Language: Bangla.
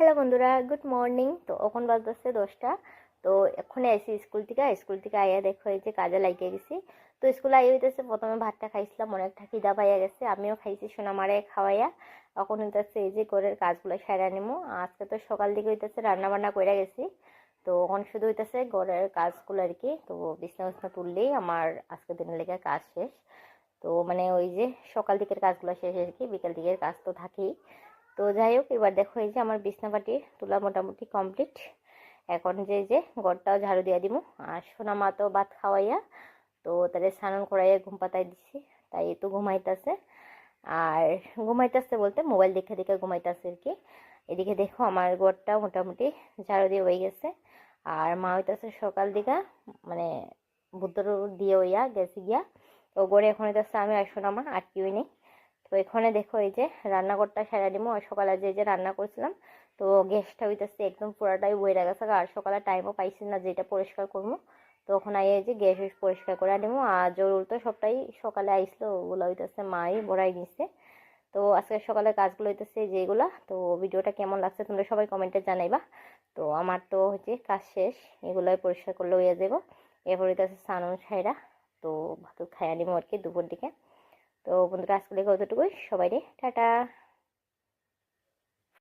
হ্যালো বন্ধুরা, গুড মর্নিং। তো এখন বাজতেছে 10টা। তো এখন আইসি স্কুল থেকে আইয়া দেখো এই যে কাজে লাগিয়ে গেছি। তো স্কুলে আইয়া হইতেছে প্রথমে ভাতটা খাইছিলাম, অনেকটা খিদা পাইয়া গেছে, আমিও খাইছি সোনামারে খাওয়াইয়া। এখন হইতেছে এই যে ঘরের কাজগুলো সারা নিমু। আজকে তো সকাল দিকে হইতেছে রান্না বান্না কইরা গেছি। তো এখন শুধু হইতেছে ঘরের কাজগুলো আর কি। তো বিছনা বিছনা তুললেই আমার আজকে দিনের লেগে কাজ শেষ। তো মানে ওই যে সকাল দিকের কাজগুলো শেষ আর কি, বিকেল দিকের কাজ তো থাকেই। তো যাই হোক, এবার দেখো এই যে আমার বিছনাপাটি তোলা মোটামুটি কমপ্লিট। এখন যে ঘরটাও ঝাড়ু দিয়া দিব। আর সোনা মা তো ভাত খাওয়াইয়া তো তাদের স্নান করাইয়া ঘুম পাতাই দিছি। তাই তো ঘুমাইতেছে। আর ঘুমাইতেছে বলতে মোবাইল দেখে দেখে ঘুমাইতেছে আর কি। এদিকে দেখো আমার ঘরটা মোটামুটি ঝাড়ু দিয়ে হয়ে গেছে। আর মা হইতেছে সকাল দিকে মানে বুদ্ধর দিয়ে হইয়া গেছে গিয়া। তো ঘরে এখন হইতেছে আমি আর সোনা মা, আর কেউই নেই। তো এখানে দেখো এই যে রান্নাঘরটা সেরা নিমো। আর সকালে যে রান্না করছিলাম, তো গ্যাসটা হইতেছে একদম পুরাটাই বইরা গেছে। আর সকালে টাইমও পাইছি না যেটা পরিষ্কার করবো। তো ওখানে আইয়ে যে গ্যাস পরিষ্কার করে নিবো। আর জরুর তো সবটাই সকালে আইসলো, ওগুলো হইতেছে মাই বড়াই নিছে। তো আজকে সকালের কাজগুলো হইতেছে যেগুলা। তো ভিডিওটা কেমন লাগছে তোমরা সবাই কমেন্টে জানাইবা। তো আমার তো হচ্ছে কাজ শেষ, এগুলাই পরিষ্কার করলে হইয়া যাবো। এরপর হইতেছে সানুন সাইরা। তো ভাত খাইয়া নিবো আর কি দুপুর দিকে। তো বন্ধুরা আজকে লেগে অতটুকুই, সবাই রে টাটা।